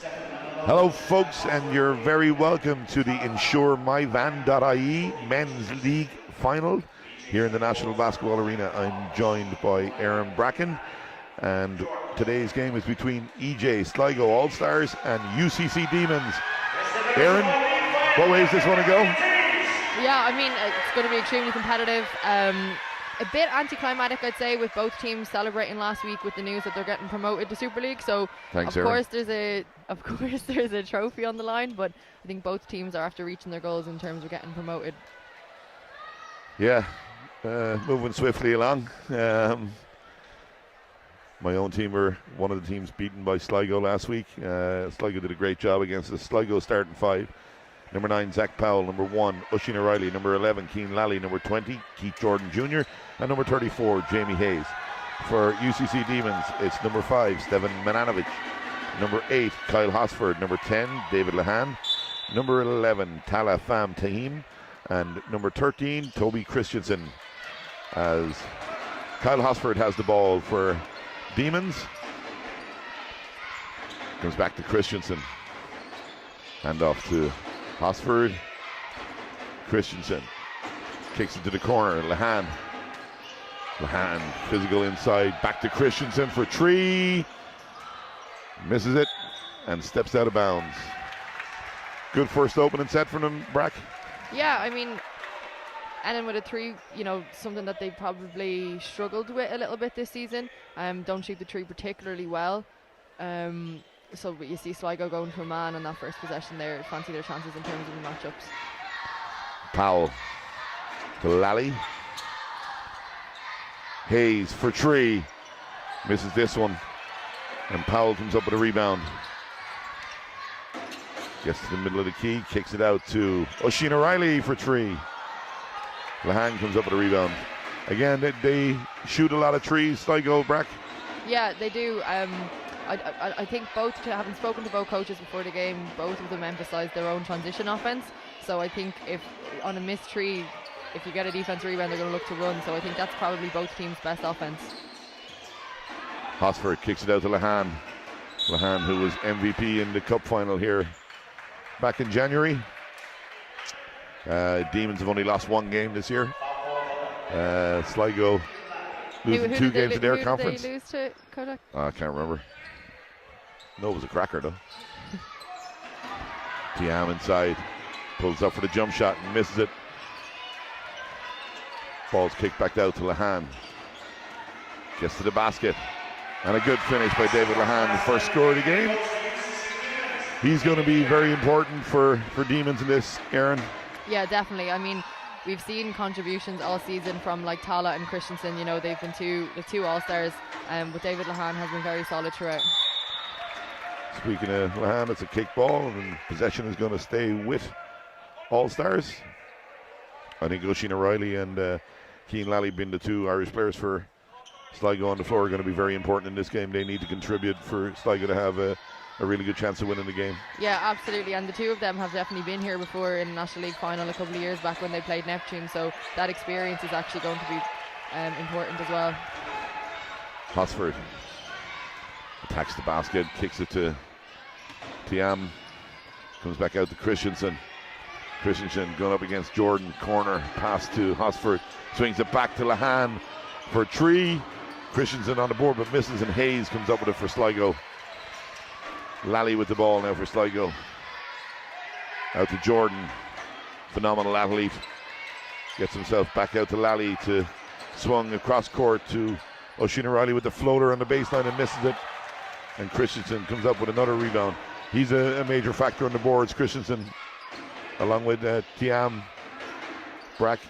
Hello folks, and you're very welcome to the InsureMyVan.ie Men's League Final here in the National Basketball Arena. I'm joined by Aaron Bracken, and today's game is between EJ Sligo All-Stars and UCC Demons. Aaron, what way is this one to go? Yeah, I mean, it's going to be extremely competitive. A bit anticlimactic, I'd say, with both teams celebrating last week with the news that they're getting promoted to Super League. So, Thanks, of Aaron. course, there's a trophy on the line, but I think both teams are after reaching their goals in terms of getting promoted. Yeah, moving swiftly along. My own team were one of the teams beaten by Sligo last week. Sligo did a great job against the Sligo starting five. Number 9, Zach Powell. Number 1, Oisin O'Reilly. Number 11, Cian Lally. Number 20, Keith Jordan Jr. And number 34, Jamie Hayes. For UCC Demons, it's number 5, Steven Mananovic. Number 8, Kyle Hosford. Number 10, David Lahan. Number 11, Tala Fam Tahim. And number 13, Toby Christensen. As Kyle Hosford has the ball for Demons. Comes back to Christensen. Hand off to Hosford. Christensen kicks it to the corner. Lahan physical inside. Back to Christensen for 3. Misses it and steps out of bounds. Good first opening set from them, Brack. Yeah, I mean, Ennin with a 3, something that they probably struggled with a little bit this season. Don't shoot the 3 particularly well. So you see Sligo going to a man on that first possession there. Fancy their chances in terms of the matchups. Powell to Lally. Hayes for 3. Misses this one. And Powell comes up with a rebound. Gets to the middle of the key. Kicks it out to Oisin O'Reilly for 3. Lahan comes up with a rebound. Again, they shoot a lot of trees, Sligo, Brack. Yeah, they do. I think having spoken to both coaches before the game, both of them emphasised their own transition offence. So I think if on a missed 3, if you get a defense rebound, they're going to look to run. So I think that's probably both teams' best offence. Hosford kicks it out to Lahan. Lahan, who was MVP in the cup final here back in January. Demons have only lost 1 game this year. Sligo losing 2 games in their conference. Who did they lose to, Kodak? I can't remember. No, it was a cracker though. Tiam inside, pulls up for the jump shot and misses it. Ball's kicked back out to Lahan. Gets to the basket. And a good finish by David Lahan, the first score of the game. He's going to be very important for Demons in this, Aaron. Yeah, definitely. I mean, we've seen contributions all season from like Tala and Christensen. They've been the two All-Stars, but David Lahan has been very solid throughout. Speaking of Lahan, it's a kick ball, and possession is going to stay with All-Stars. I think Oisin O'Reilly and Cian Lally being the 2 Irish players for Sligo on the floor are going to be very important in this game. They need to contribute for Sligo to have a really good chance of winning the game. Yeah, absolutely, and the 2 of them have definitely been here before in the National League final a couple of years back when they played Neptune, so that experience is actually going to be important as well. Hosford attacks the basket, kicks it to Tiam, comes back out to Christensen. Christensen going up against Jordan, corner pass to Hosford, swings it back to Lahan for 3. Christensen on the board but misses, and Hayes comes up with it for Sligo. Lally with the ball now for Sligo. Out to Jordan. Phenomenal athlete. Gets himself back out to Lally to swung across court to Oisin O'Reilly with the floater on the baseline and misses it. And Christensen comes up with another rebound. He's a major factor on the boards, Christensen, along with Tiam, Brack.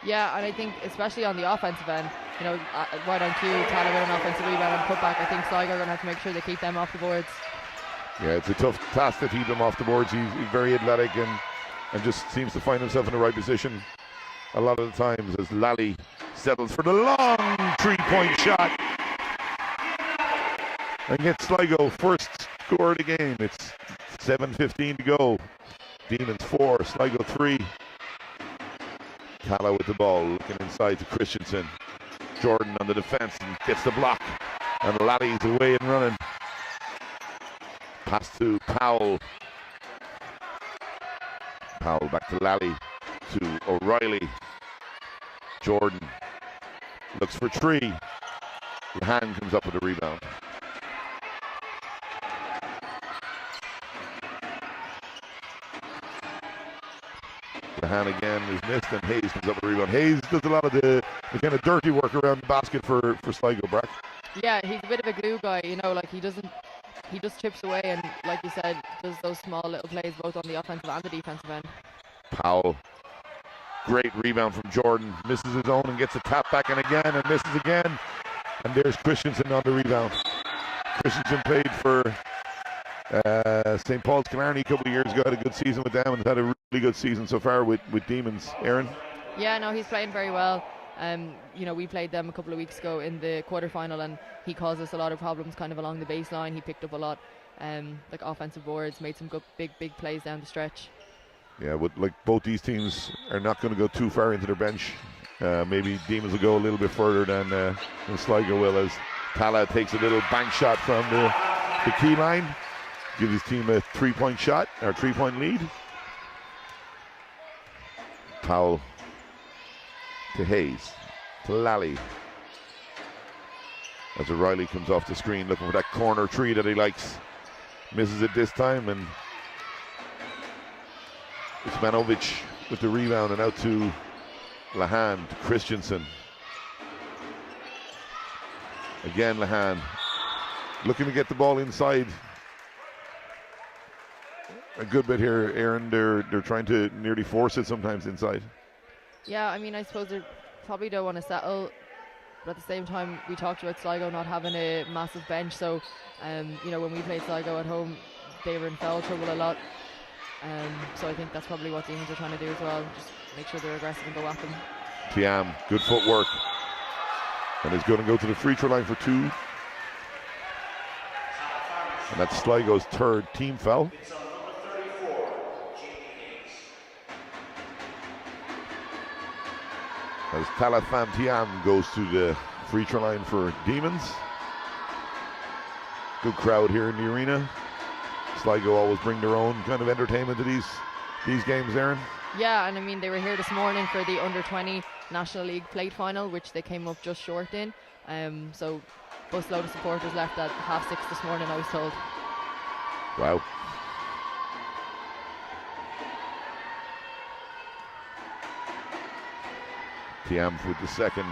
Yeah, and I think especially on the offensive end, right on cue, Tala with an offensive rebound and putback. I think Sligo are going to have to make sure they keep them off the boards. Yeah, it's a tough task to keep them off the boards. He's very athletic and just seems to find himself in the right position a lot of the times as Lally settles for the long 3-point shot and gets Sligo first score of the game. It's 7:15 to go. Demons 4, Sligo 3. Tala with the ball, looking inside to Christensen. Jordan on the defense and gets the block. And Lally's away and running. Pass to Powell. Powell back to Lally. To O'Reilly. Jordan looks for Tree. Hand comes up with a rebound. Hand again is missed, and Hayes comes up with a rebound. Hayes does a lot of the kind of dirty work around the basket for Sligo, Brack. Yeah, he's a bit of a glue guy, you know, like he just chips away and, like you said, does those small little plays both on the offensive and the defensive end. Powell, great rebound from Jordan, misses his own and gets a tap back and again and misses again. And there's Christensen on the rebound. Christensen played for St. Paul's Killarney a couple of years ago, had a good season with them and had a really good season so far with Demons. Aaron? Yeah, no, he's playing very well. You know, we played them a couple of weeks ago in the quarterfinal, and he caused us a lot of problems kind of along the baseline. He picked up a lot, like offensive boards, made some good big plays down the stretch. Yeah, like both these teams are not going to go too far into their bench. Maybe Demons will go a little bit further than Sligo will, as Tala takes a little bank shot from the key line, gives his team a 3-point shot, or 3-point lead. Powell to Hayes, to Lally. As O'Reilly comes off the screen looking for that corner three that he likes. Misses it this time, and it's Manovic with the rebound and out to Lahan, to Christensen. Again Lahan looking to get the ball inside. A good bit here, Aaron. They're trying to nearly force it sometimes inside. Yeah, I mean, I suppose they probably don't want to settle, but at the same time, we talked about Sligo not having a massive bench, so you know, when we played Sligo at home, they were in foul trouble a lot. So I think that's probably what Demons are trying to do as well, just make sure they're aggressive and go at them. Tiam, good footwork, and is going to go to the free throw line for two. And that's Sligo's third team foul. As Talafam Tiam goes to the free throw line for Demons. Good crowd here in the arena. Sligo always bring their own kind of entertainment to these games, Aaron. Yeah, and I mean, they were here this morning for the under-20 National League plate final, which they came up just short in. So busload of supporters left at 6:30 this morning, I was told. Wow. Tiam with the second.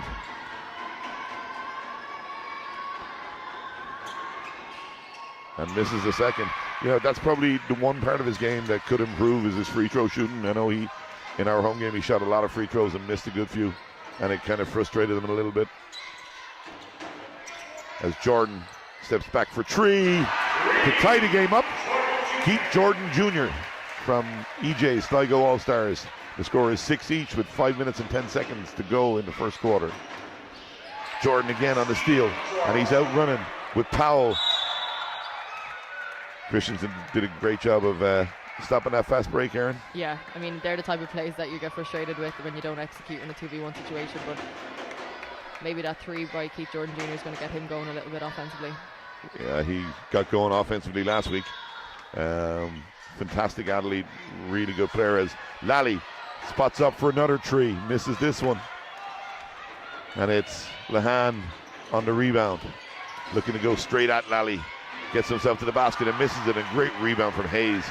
And misses the second. You know, that's probably the one part of his game that could improve is his free throw shooting. I know in our home game, he shot a lot of free throws and missed a good few. And it kind of frustrated him a little bit. As Jordan steps back for three to tie the game up. Keith Jordan Jr. from EJ Sligo All-Stars. The score is 6 each with 5 minutes and 10 seconds to go in the first quarter. Jordan again on the steal, and he's out running with Powell. Christensen did a great job of stopping that fast break, Aaron. Yeah, I mean, they're the type of plays that you get frustrated with when you don't execute in a 2v1 situation, but maybe that three by Keith Jordan Jr. is going to get him going a little bit offensively. Yeah, he got going offensively last week. Fantastic athlete, really good player. As Lally spots up for another three, misses this one. And it's Lahan on the rebound, looking to go straight at Lally. Gets himself to the basket and misses it. A great rebound from Hayes.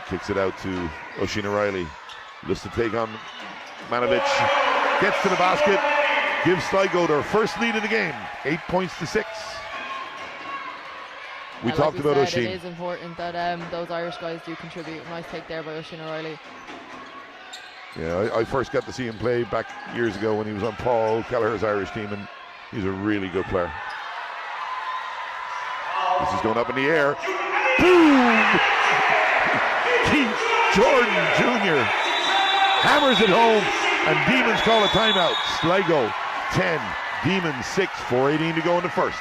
Kicks it out to Oisin O'Reilly. Looks to take on Manovic. Gets to the basket. Gives Sligo their first lead in the game. 8 points to 6. We talked about Oisin. It is important that those Irish guys do contribute. Nice take there by Oisin O'Reilly. Yeah, I first got to see him play back years ago when he was on Paul Kelleher's Irish team, and he's a really good player. This is going up in the air. Boom! Keith Jordan Jr. hammers it home, and Demons call a timeout. Sligo 10, Demons 6, 4:18 to go in the first.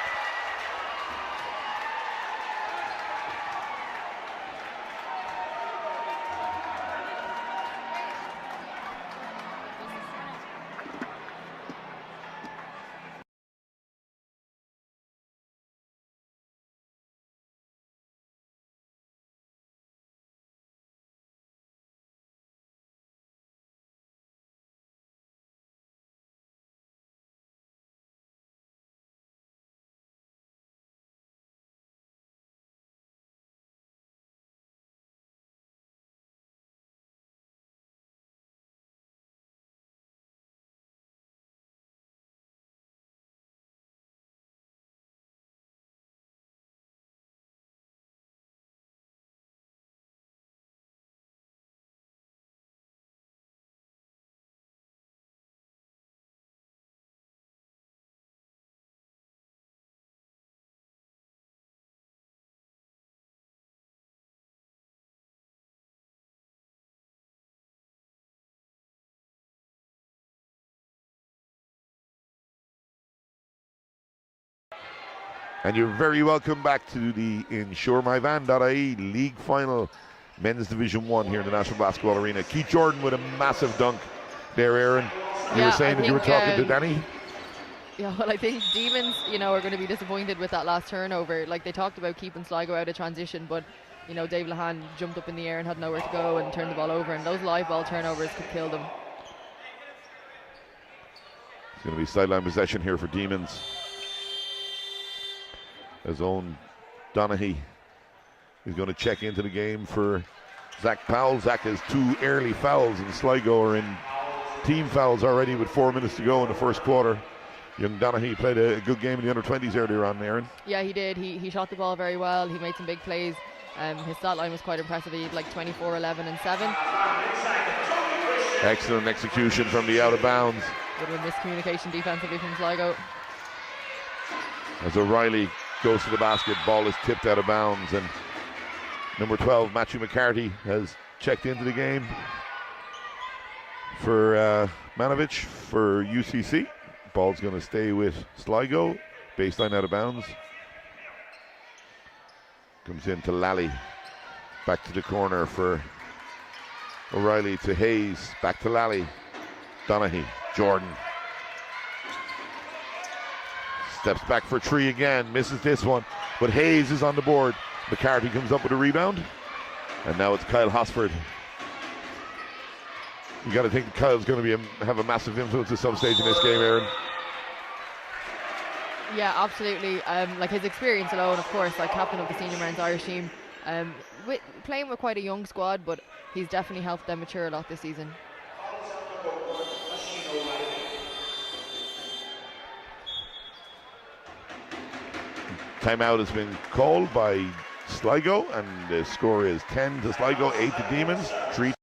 And you're very welcome back to the InsureMyVan.ie League Final, Men's Division 1 here in the National Basketball Arena. Keith Jordan with a massive dunk there, Aaron. You were saying that you were talking to Danny? Yeah, well, I think Demons, are going to be disappointed with that last turnover. Like, they talked about keeping Sligo out of transition, but, Dave Lahan jumped up in the air and had nowhere to go and turned the ball over, and those live ball turnovers could kill them. It's going to be sideline possession here for Demons. His own Donaghy is going to check into the game for Zach Powell. Zach has 2 early fouls, and Sligo are in team fouls already with 4 minutes to go in the first quarter. Young Donaghy played a good game in the under-20s earlier on, Aaron. Yeah, he did. He shot the ball very well. He made some big plays. His stat line was quite impressive. He had like 24, 11 and 7. Excellent execution from the out of bounds. Bit of a miscommunication defensively from Sligo. As O'Reilly goes to the basket, ball is tipped out of bounds, and number 12, Matthew McCarthy, has checked into the game for Manovich for UCC. Ball's going to stay with Sligo. Baseline out of bounds. Comes into Lally. Back to the corner for O'Reilly to Hayes. Back to Lally. Donaghy. Jordan. Steps back for 3 again. Misses this one. But Hayes is on the board. McCarthy comes up with a rebound. And now it's Kyle Hosford. You got to think that Kyle's going to have a massive influence at some stage in this game, Aaron. Yeah, absolutely. Like his experience alone, of course, like captain of the senior men's Irish team, playing with quite a young squad, but he's definitely helped them mature a lot this season. Timeout has been called by Sligo, and the score is 10 to Sligo, 8 to Demons, 3.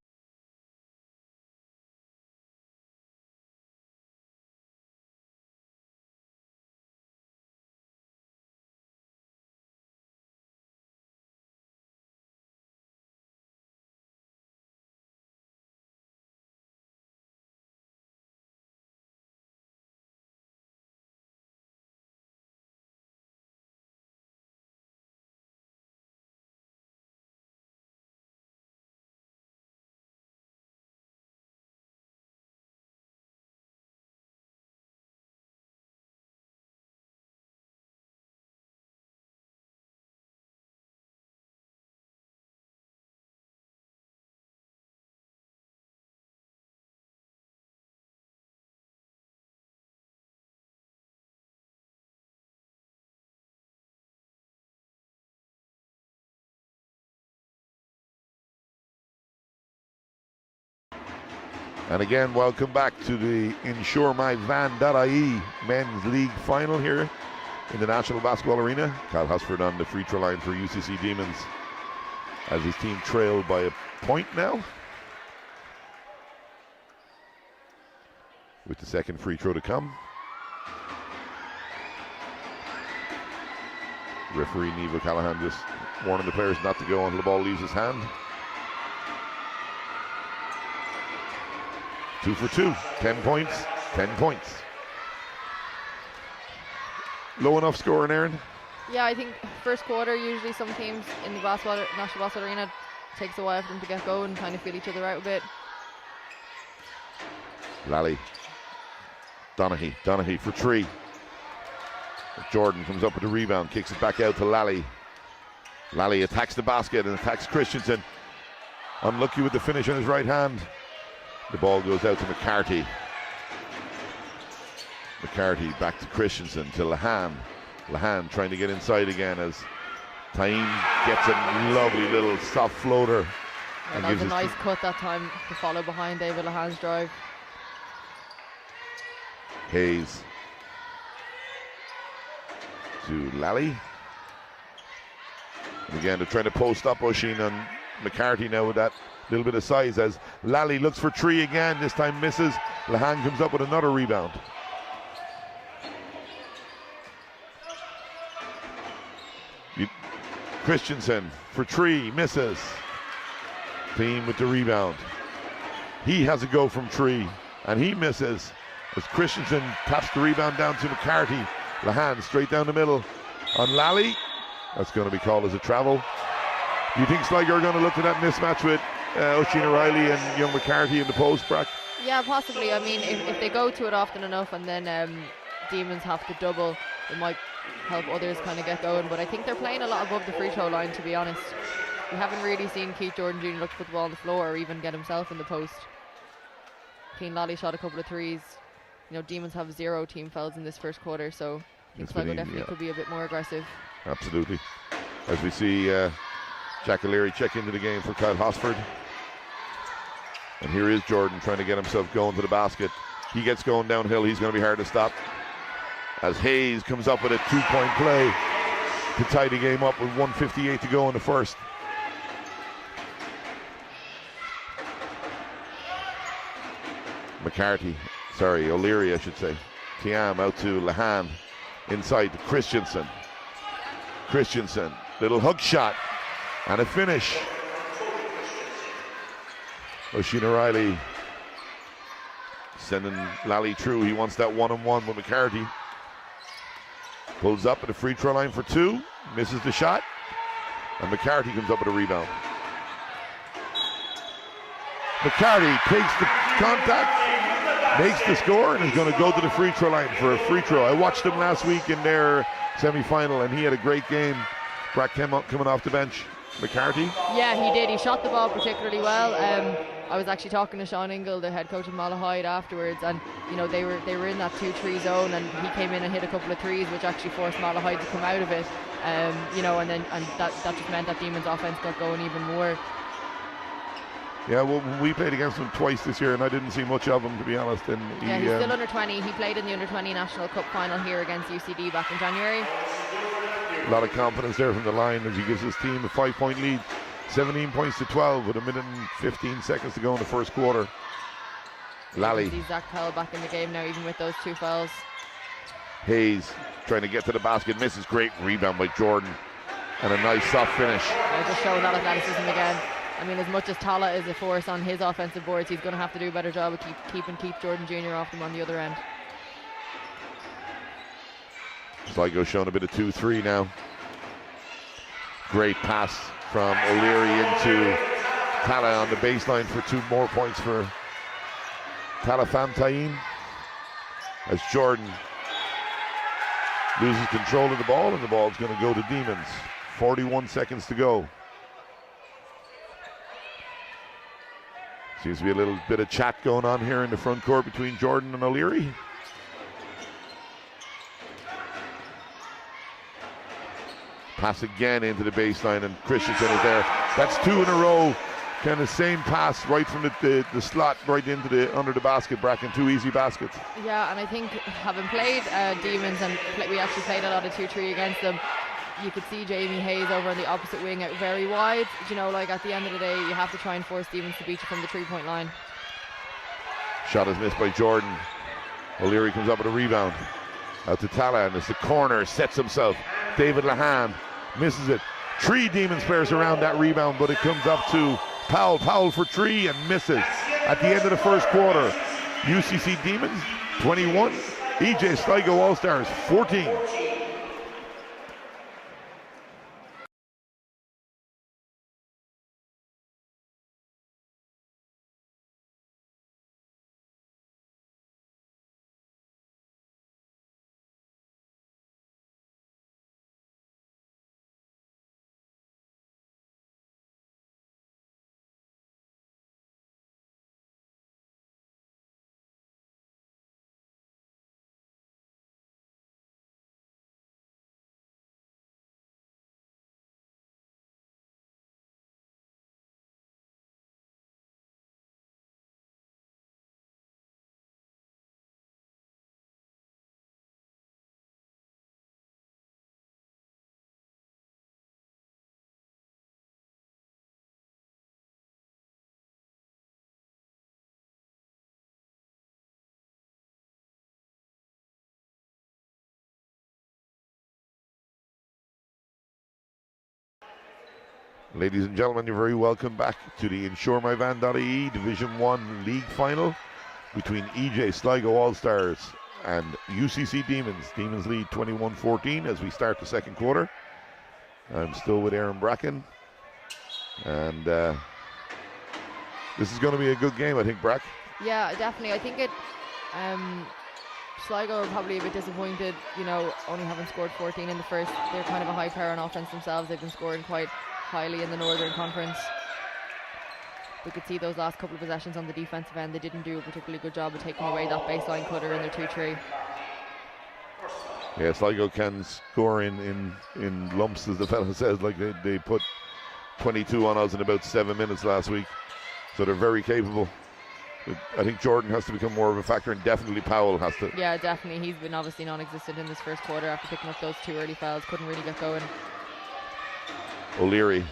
And again, welcome back to the InsureMyVan.ie Men's League Final here in the National Basketball Arena. Kyle Hosford on the free throw line for UCC Demons as his team trail by a point now, with the second free throw to come. Referee Neva Callahan just warning the players not to go until the ball leaves his hand. 2 for 2, 10 points, 10 points. Low enough scoring, Aaron? Yeah, I think first quarter, usually some teams in the National Basketball Arena, takes a while for them to get going and kind of feel each other out a bit. Lally. Donaghy for 3. Jordan comes up with a rebound, kicks it back out to Lally. Lally attacks the basket and attacks Christensen. Unlucky with the finish on his right hand. The ball goes out to McCarthy. McCarthy back to Christensen to Lahan. Lahan trying to get inside again as Taim gets a lovely little soft floater. And that was a nice cut that time to follow behind David Lahan's drive. Hayes to Lally. And again, they're trying to post up O'Sheen on McCarthy now with that little bit of size as Lally looks for 3 again, this time misses. Lahan comes up with another rebound. Christensen for 3, misses. Team with the rebound. He has a go from 3 and he misses as Christensen taps the rebound down to McCarthy. Lahan straight down the middle. on Lally. That's going to be called as a travel. Do you think Sligo are going to look at that mismatch with Oisin O'Reilly and young McCarthy in the post, Brack? Yeah, possibly. I mean, if they go to it often enough and then Demons have to double, it might help others kind of get going. But I think they're playing a lot above the free throw line, to be honest. We haven't really seen Keith Jordan Jr. look to put the ball on the floor or even get himself in the post. Keane Lally shot a couple of threes. You know, Demons have 0 team fouls in this first quarter, so I think Sligo definitely could be a bit more aggressive. Absolutely. As we see Jack O'Leary check into the game for Kyle Hosford. And here is Jordan trying to get himself going to the basket. He gets going downhill. He's going to be hard to stop. As Hayes comes up with a 2-point play to tie the game up with 1:58 to go in the first. O'Leary I should say. Tiam out to Lahan. Inside to Christensen. Little hook shot and a finish. Oisin O'Reilly sending Lally through. He wants that one-on-one with McCarthy. Pulls up at the free throw line for 2. Misses the shot. And McCarthy comes up with a rebound. McCarthy takes the contact, makes the score, and is going to go to the free throw line for a free throw. I watched him last week in their semi-final, and he had a great game. Brack coming off the bench. McCarthy? Yeah, he did. He shot the ball particularly well. I was actually talking to Sean Ingle, the head coach of Malahide, afterwards, and you know they were in that 2-3 zone, and he came in and hit a couple of threes, which actually forced Malahide to come out of it. You know, and that just meant that Demons' offense got going even more. Yeah, well, we played against him twice this year, and I didn't see much of him, to be honest. And he's still under 20. He played in the under 20 National Cup final here against UCD back in January. A lot of confidence there from the line as he gives his team a 5-point lead. 17 points to 12 with 1 minute and 15 seconds to go in the first quarter. Lally. You can see Zach Powell back in the game now, even with those 2 fouls. Hayes trying to get to the basket, misses. Great rebound by Jordan. And a nice soft finish. Just showing that athleticism again. I mean, as much as Tala is a force on his offensive boards, he's going to have to do a better job of keeping Keith Jordan Jr. off them on the other end. Sligo showing a bit of 2-3 now. Great pass from O'Leary into Tala on the baseline for 2 more points for Tala Fantayin. As Jordan loses control of the ball, and the ball's going to go to Demons. 41 seconds to go. Seems to be a little bit of chat going on here in the front court between Jordan and O'Leary. Pass again into the baseline, and Christensen is there. That's 2 in a row. Kind of same pass right from the slot right into under the basket, Brack, and 2 easy baskets. Yeah, and I think having played Demons, and we actually played a lot of 2-3 against them, you could see Jamie Hayes over on the opposite wing out very wide. You know, like at the end of the day, you have to try and force Demons to beat you from the 3-point line. Shot is missed by Jordan. O'Leary comes up with a rebound. Out to Tala, and it's the corner, sets himself. David Lahan misses it. 3 Demons players around that rebound, but it comes up to Powell. Powell for 3 and misses. At the end of the first quarter, UCC Demons 21, EJ Sligo All-Stars 14. Ladies and gentlemen, you're very welcome back to the InsureMyVan.ie Division 1 League Final between EJ Sligo All-Stars and UCC Demons. Demons lead 21-14 as we start the second quarter. I'm still with Aaron Bracken. And this is going to be a good game, I think, Brack. Yeah, definitely. I think it. Sligo are probably a bit disappointed, only having scored 14 in the first. They're kind of a high power on offense themselves. They've been scoring quite highly in the Northern Conference. We could see those last couple of possessions on the defensive end. They didn't do a particularly good job of taking away that baseline cutter in their 2-3. Yeah, Sligo can score in lumps, as the fellow says. Like they put 22 on us in about 7 minutes last week. So they're very capable. But I think Jordan has to become more of a factor, and definitely Powell has to. Yeah, definitely. He's been obviously non-existent in this first quarter after picking up those 2 early fouls. Couldn't really get going. O'Leary.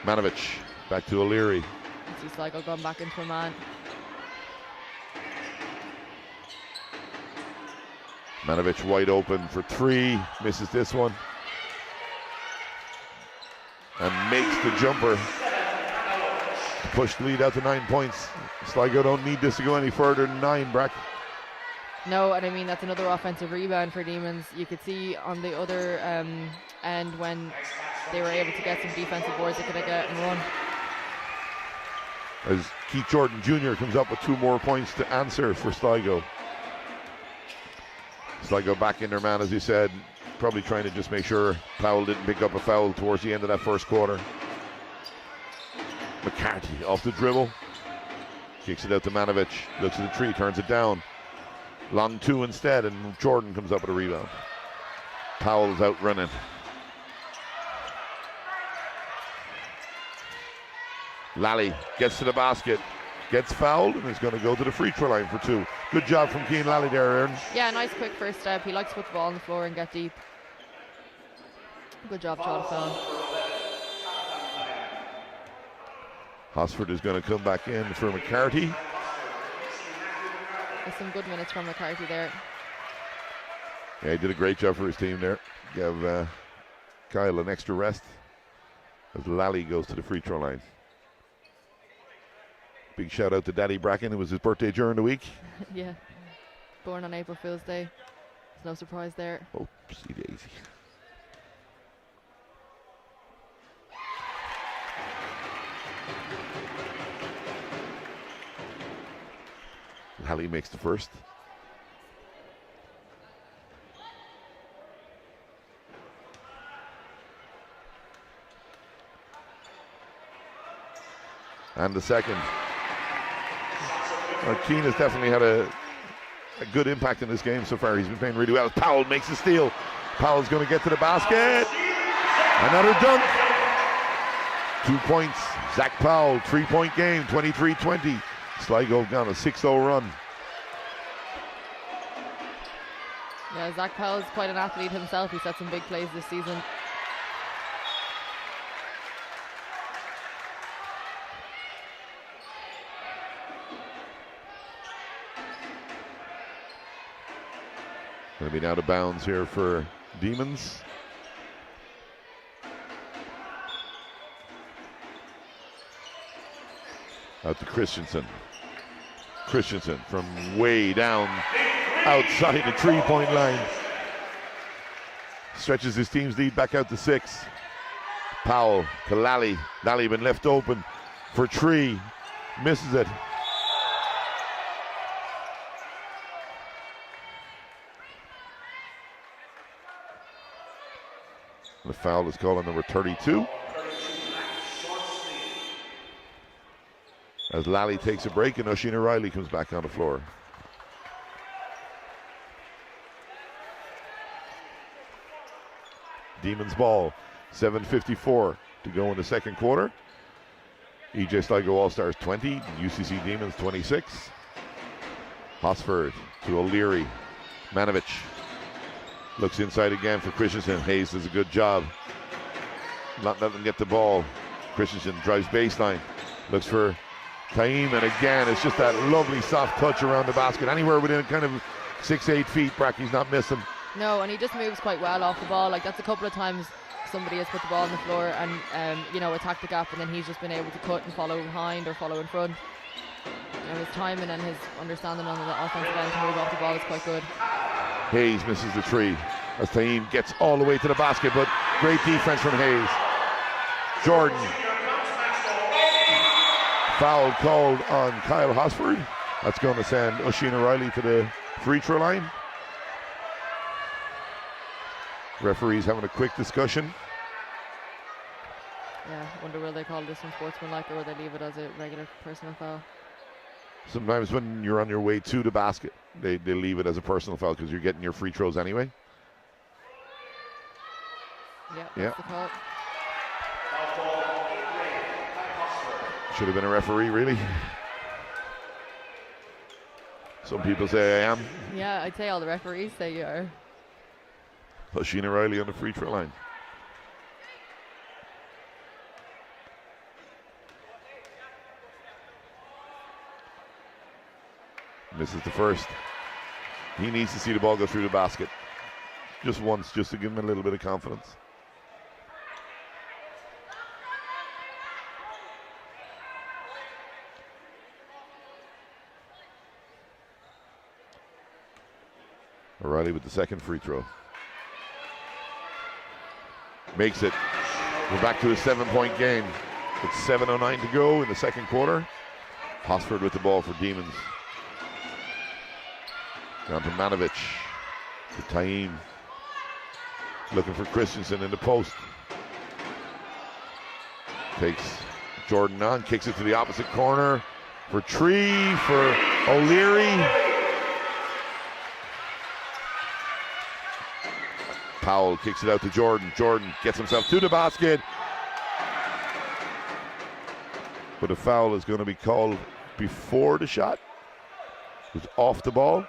Manovich. Back to O'Leary. You see Sligo going back into a man. Manovich wide open for 3. Misses this one. And makes the jumper to push the lead out to 9 points. Sligo don't need this to go any further than 9, Brack. No, and I mean, that's another offensive rebound for Demons. You could see on the other end when they were able to get some defensive boards, they could get and run. As Keith Jordan Jr. comes up with 2 more points to answer for Sligo. Sligo back in their man, as you said, probably trying to just make sure Powell didn't pick up a foul towards the end of that first quarter. McCarthy off the dribble. Kicks it out to Manovich. Looks at the 3, turns it down. Long 2 instead, and Jordan comes up with a rebound. Powell's out running. Lally gets to the basket, gets fouled, and is going to go to the free throw line for 2. Good job from Cian Lally there, Aaron. Yeah, nice quick first step. He likes to put the ball on the floor and get deep. Good job, Jonathan. Hosford is going to come back in for McCarthy. There's some good minutes from McCarthy there. Yeah, he did a great job for his team there. Give Kyle an extra rest as Lally goes to the free throw line. Big shout out to Daddy Bracken. It was his birthday during the week. Yeah, born on April Fool's Day. There's no surprise there. Oopsie daisy. Lally makes the first. And the second. Keane has definitely had a good impact in this game so far. He's been playing really well. Powell makes the steal. Powell's going to get to the basket. Another dunk. 2 points. Zach Powell, 3-point game, 23-20. Sligo got a 6-0 run. Yeah, Zach Powell's quite an athlete himself. He's had some big plays this season. Going to be out of bounds here for Demons. Out to Christensen. Christensen from way down outside the 3-point line. Stretches his team's lead back out to 6. Powell to Lally. Lally been left open for 3. Misses it. The foul is called on number 32. As Lally takes a break and Oisin O'Reilly comes back on the floor. Demons ball, 7:54 to go in the second quarter. EJ Sligo All-Stars 20, UCC Demons 26. Hosford to O'Leary. Manovich looks inside again for Christensen. Hayes does a good job. Not letting them get the ball. Christensen drives baseline. Looks for Taim, and again, it's just that lovely soft touch around the basket. Anywhere within kind of 6-8 feet, Bracky's not missing. No, and he just moves quite well off the ball. Like, that's a couple of times somebody has put the ball on the floor and, attacked the gap, and then he's just been able to cut and follow behind or follow in front. His timing and his understanding on the offensive end to move off the ball is quite good. Hayes misses the three as Taim gets all the way to the basket, but great defense from Hayes. Jordan. Foul called on Kyle Hosford. That's going to send Oisin O'Reilly to the free throw line. Referees having a quick discussion. Yeah, wonder will they call this one sportsmanlike or will they leave it as a regular personal foul? Sometimes when you're on your way to the basket, they leave it as a personal foul because you're getting your free throws anyway. Yeah, that's the call. Should have been a referee, really. Some people say I am. Yeah, I'd say all the referees say you are. Oisin O'Reilly on the free throw line. Misses the first. He needs to see the ball go through the basket. Just once, just to give him a little bit of confidence. O'Reilly with the second free throw. Makes it. We're back to a 7-point game. With 7:09 to go in the second quarter. Hosford with the ball for Demons. Down to Manovic. To Taim. Looking for Christensen in the post. Takes Jordan on. Kicks it to the opposite corner. For Tree. For O'Leary. Powell kicks it out to Jordan. Jordan gets himself to the basket. But a foul is going to be called before the shot. It's off the ball.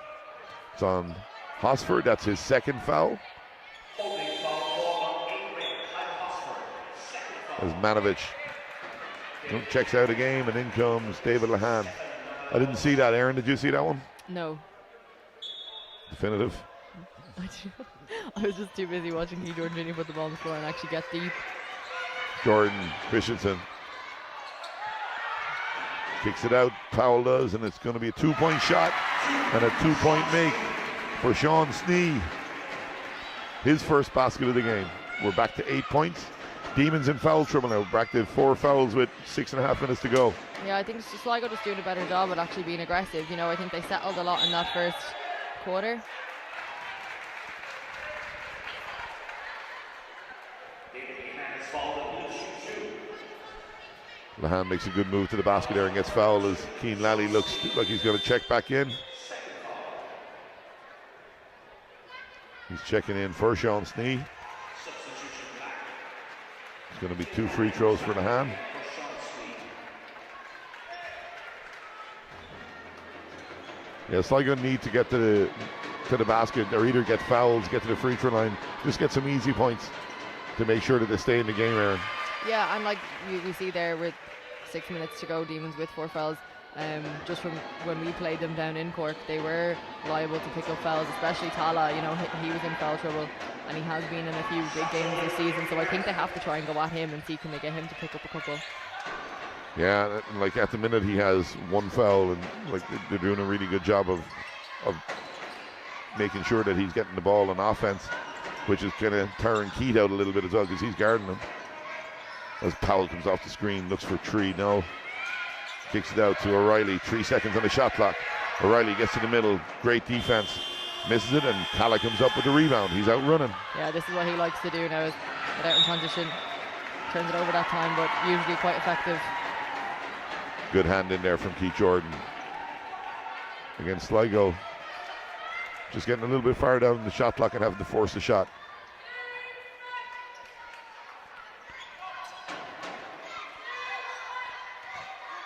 It's on Hosford. That's his second foul. As Manovic checks out a game, and in comes David Lahan. I didn't see that. Aaron, did you see that one? No. Definitive. I was just too busy watching Key Jordan Jr. put the ball on the floor and actually get deep. Jordan Christensen kicks it out. Powell does, and it's going to be a 2-point shot and a 2-point make for Sean Snee. His first basket of the game. We're back to 8 points. Demons in foul trouble now. Back to 4 fouls with 6.5 minutes to go. Yeah, I think Sligo just doing a better job at actually being aggressive. You know, I think they settled a lot in that first quarter. Lahan makes a good move to the basket there and gets fouled as Cian Lally looks like he's going to check back in. He's checking in for Sean Snee. It's going to be 2 free throws for Lahan. Yeah, Sligo need to get to the basket or either get fouls, get to the free throw line, just get some easy points to make sure that they stay in the game, Aaron. Yeah, and like we see there with 6 minutes to go, Demons with 4 fouls. Just from when we played them down in Cork, they were liable to pick up fouls, especially Tala. You know, he was in foul trouble, and he has been in a few big games this season. So I think they have to try and go at him and see can they get him to pick up a couple. Yeah, like at the minute he has 1 foul, and like they're doing a really good job of making sure that he's getting the ball on offense, which is kind of tiring Keith out a little bit as well because he's guarding him. As Powell comes off the screen, looks for Tree. No, kicks it out to O'Reilly. 3 seconds on the shot clock. O'Reilly gets to the middle. Great defense. Misses it, and Calla comes up with the rebound. He's out running. Yeah, this is what he likes to do now. Is get out in transition, turns it over that time, but usually quite effective. Good hand in there from Keith Jordan. Against Sligo, just getting a little bit far down the shot clock and having to force the shot.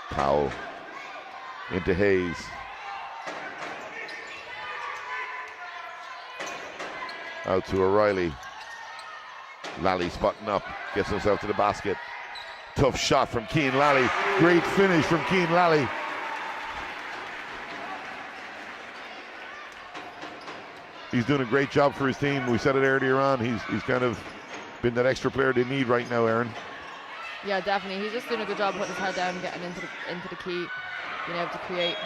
Powell into Hayes. Out to O'Reilly. Lally spotting up, gets himself to the basket. Tough shot from Cian Lally. Great finish from Cian Lally. He's doing a great job for his team. We said it earlier on. He's kind of been that extra player they need right now, Aaron. Yeah, definitely. He's just doing a good job putting his head down, getting into the key, being able to create.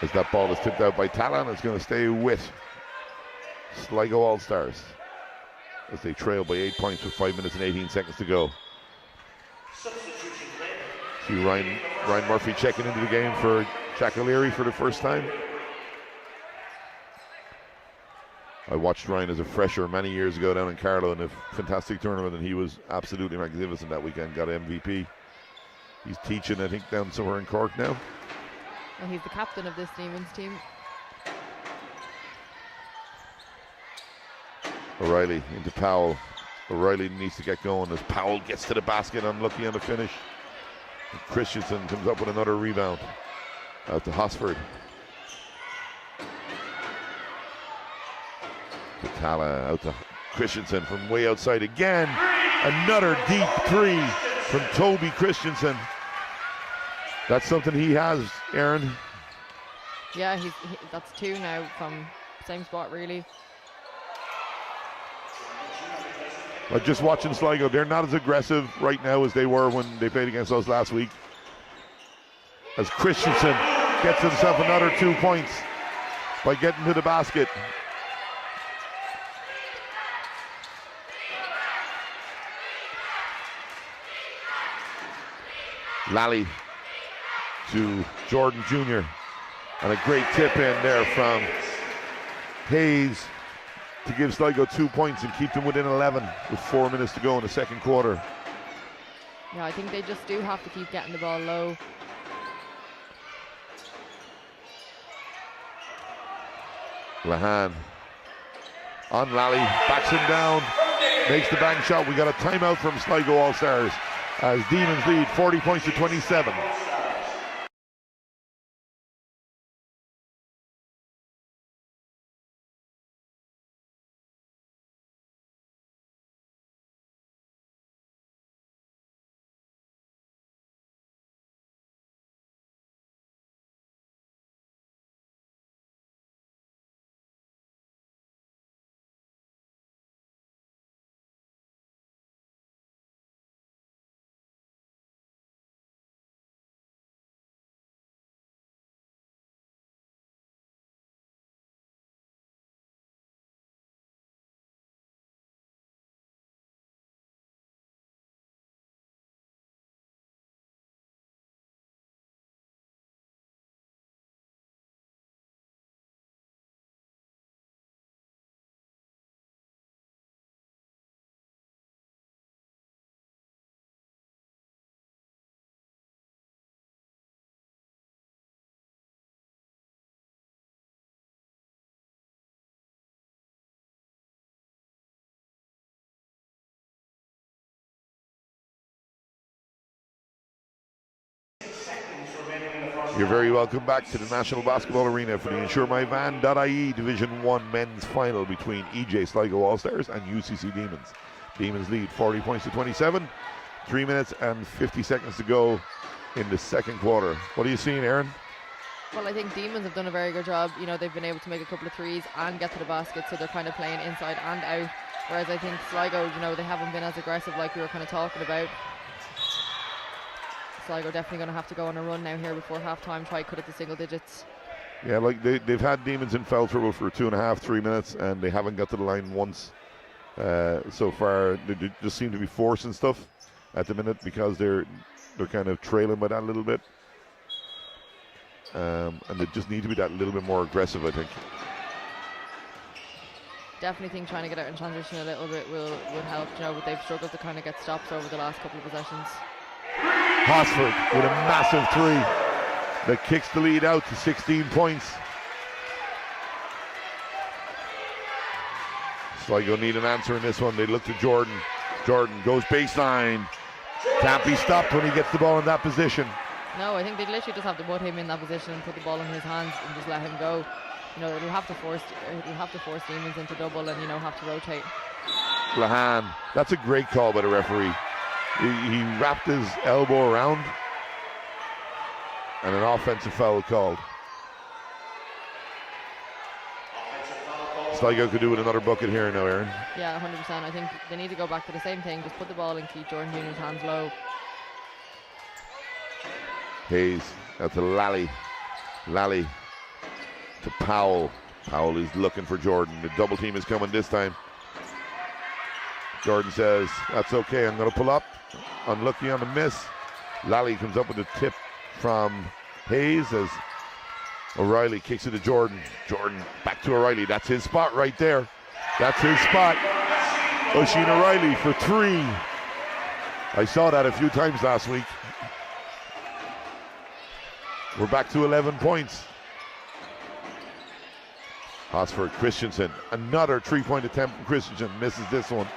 As that ball is tipped out by Talon, it's going to stay with Sligo All-Stars as they trail by 8 points with 5 minutes and 18 seconds to go. See Ryan Murphy checking into the game for Jack O'Leary for the first time. I watched Ryan as a fresher many years ago down in Carlow in a fantastic tournament, and he was absolutely magnificent that weekend, got MVP. He's teaching, I think, down somewhere in Cork now. Well, he's the captain of this Demons team. O'Reilly into Powell. O'Reilly needs to get going as Powell gets to the basket, unlucky on the finish. And Christensen comes up with another rebound. Out to Hosford. To Tala, out to Christensen from way outside again. Another deep three from Toby Christensen. That's something he has, Aaron. Yeah, that's 2 now from same spot, really. Like just watching Sligo, they're not as aggressive right now as they were when they played against us last week. As Christensen gets himself another 2 points by getting to the basket. Lally to Jordan Jr. And a great tip in there from Hayes to give Sligo 2 points and keep them within 11 with 4 minutes to go in the second quarter. Yeah, I think they just do have to keep getting the ball low. Lahan on Lally, backs him down, makes the bank shot. We got a timeout from Sligo All-Stars as Demons lead 40 points to 27. You're very welcome back to the National Basketball Arena for the InsureMyVan.ie Division 1 men's final between EJ Sligo All-Stars and UCC Demons. Demons lead 40 points to 27. 3 minutes and 50 seconds to go in the second quarter. What are you seeing, Aaron? Well, I think Demons have done a very good job. You know, they've been able to make a couple of threes and get to the basket, so they're kind of playing inside and out. Whereas I think Sligo, you know, they haven't been as aggressive like we were kind of talking about. Sligo definitely going to have to go on a run now here before halftime, try to cut it to single digits. Yeah, like they've had Demons in foul trouble for 2.5, 3 minutes, and they haven't got to the line once so far. They just seem to be forcing stuff at the minute because they're kind of trailing by that little bit. And they just need to be that little bit more aggressive, I think. Definitely think trying to get out in transition a little bit would help, you know, but they've struggled to kind of get stops over the last couple of possessions. Hosford with a massive three that kicks the lead out to 16 points. Sligo need an answer in this one. They look to Jordan. Jordan goes baseline. Can't be stopped when he gets the ball in that position. No, I think they literally just have to put him in that position and put the ball in his hands and just let him go. You know, it'll have to force Demons into double and, you know, have to rotate. Lahan, that's a great call by the referee. He wrapped his elbow around and an offensive foul called. Sligo could do with another bucket here now, Aaron. Yeah, 100%. I think they need to go back to the same thing. Just put the ball in Keith Jordan Jr.'s hands low. Hayes out to Lally. Lally to Powell. Powell is looking for Jordan. The double team is coming this time. Jordan says, that's okay, I'm going to pull up. Unlucky on the miss. Lally comes up with a tip from Hayes as O'Reilly kicks it to Jordan. Jordan back to O'Reilly. That's his spot right there. That's his spot. Oisin O'Reilly for 3. I saw that a few times last week. We're back to 11 points. Hosford, Christensen. Another 3-point attempt from Christensen. Misses this one.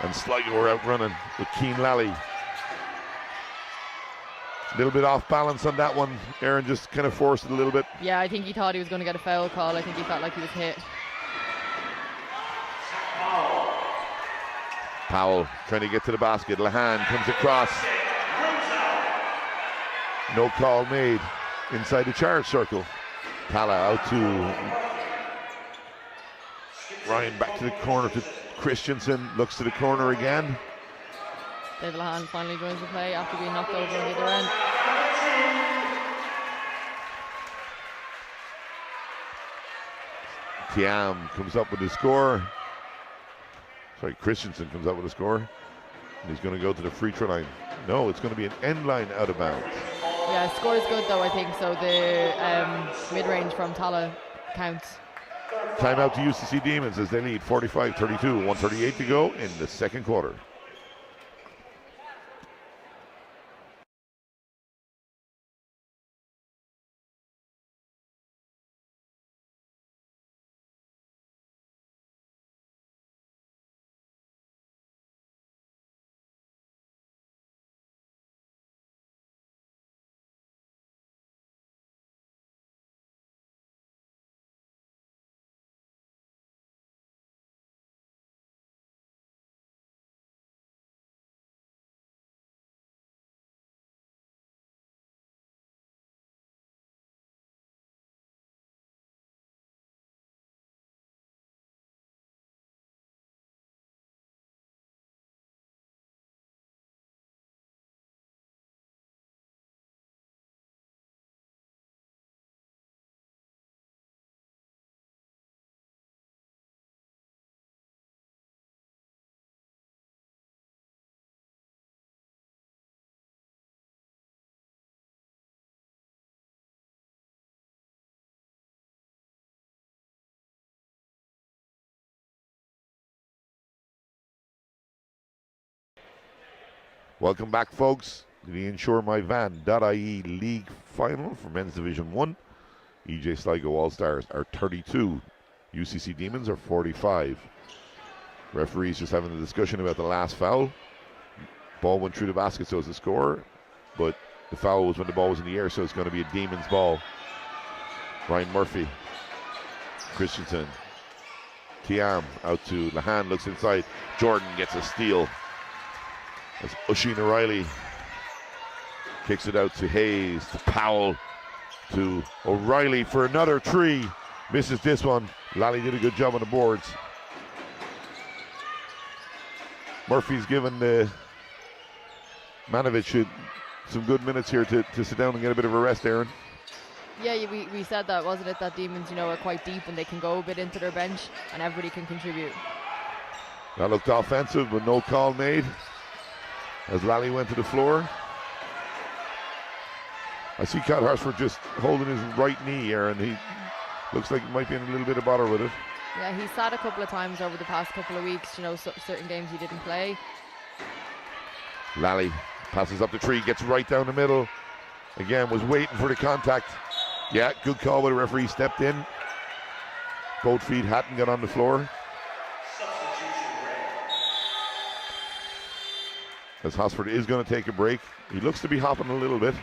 And Sligo are out running with Keane Lally. A little bit off balance on that one. Aaron just kind of forced it a little bit. Yeah, I think he thought he was going to get a foul call. I think he felt like he was hit. Powell trying to get to the basket. Lahan comes across. No call made inside the charge circle. Tala out to Ryan, back to the corner to Christensen. Looks to the corner again. David Lahan finally joins the play after being knocked over on the other end. Tiam comes up with the score. Sorry, Christensen comes up with a score. And he's going to go to the free throw line. No, it's going to be an end line out of bounds. Yeah, score is good though, I think. So the mid-range from Tala counts. Timeout to UCC Demons as they lead 45-32, 1:38 to go in the second quarter. Welcome back, folks, to the InsureMyVan.ie League Final for Men's Division 1. EJ Sligo All-Stars are 32. UCC Demons are 45. Referees just having a discussion about the last foul. Ball went through the basket, so it's a score. But the foul was when the ball was in the air, so it's going to be a Demons ball. Ryan Murphy. Christensen. Tiam out to Lahan, looks inside. Jordan gets a steal. As Oisin O'Reilly kicks it out to Hayes, to Powell, to O'Reilly for another 3. Misses this one. Lally did a good job on the boards. Murphy's given the Manovic some good minutes here to sit down and get a bit of a rest, Aaron. Yeah, we said that, wasn't it, that Demons, are quite deep and they can go a bit into their bench and everybody can contribute. That looked offensive, but no call made as Lally went to the floor. I see Cat Horsford just holding his right knee, Aaron. He looks like he might be in a little bit of bother with it. Yeah, he's sat a couple of times over the past couple of weeks, certain games he didn't play. Lally passes up the 3, gets right down the middle. Again, was waiting for the contact. Yeah, good call where the referee stepped in. Both feet hadn't got on the floor. As Hosford is going to take a break. He looks to be hopping a little bit.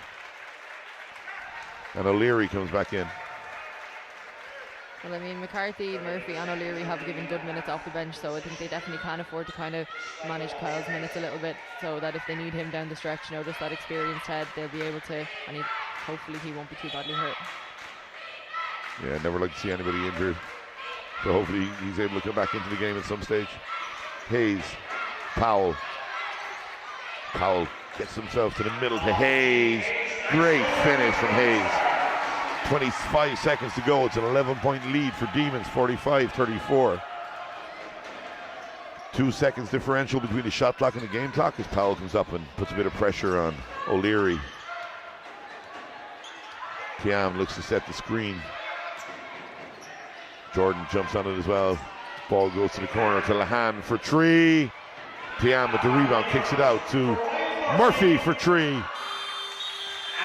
And O'Leary comes back in. Well, McCarthy, Murphy and O'Leary have given good minutes off the bench, so I think they definitely can afford to kind of manage Kyle's minutes a little bit, so that if they need him down the stretch, just that experienced head, they'll be able to, and hopefully he won't be too badly hurt. Yeah, never like to see anybody injured. So hopefully he's able to come back into the game at some stage. Hayes, Powell gets himself to the middle to Hayes. Great finish from Hayes. 25 seconds to go. It's an 11-point lead for Demons, 45-34. 2 seconds differential between the shot clock and the game clock as Powell comes up and puts a bit of pressure on O'Leary. Tiam looks to set the screen. Jordan jumps on it as well. Ball goes to the corner to Lahan for three. Tiam with the rebound, kicks it out to Murphy for three.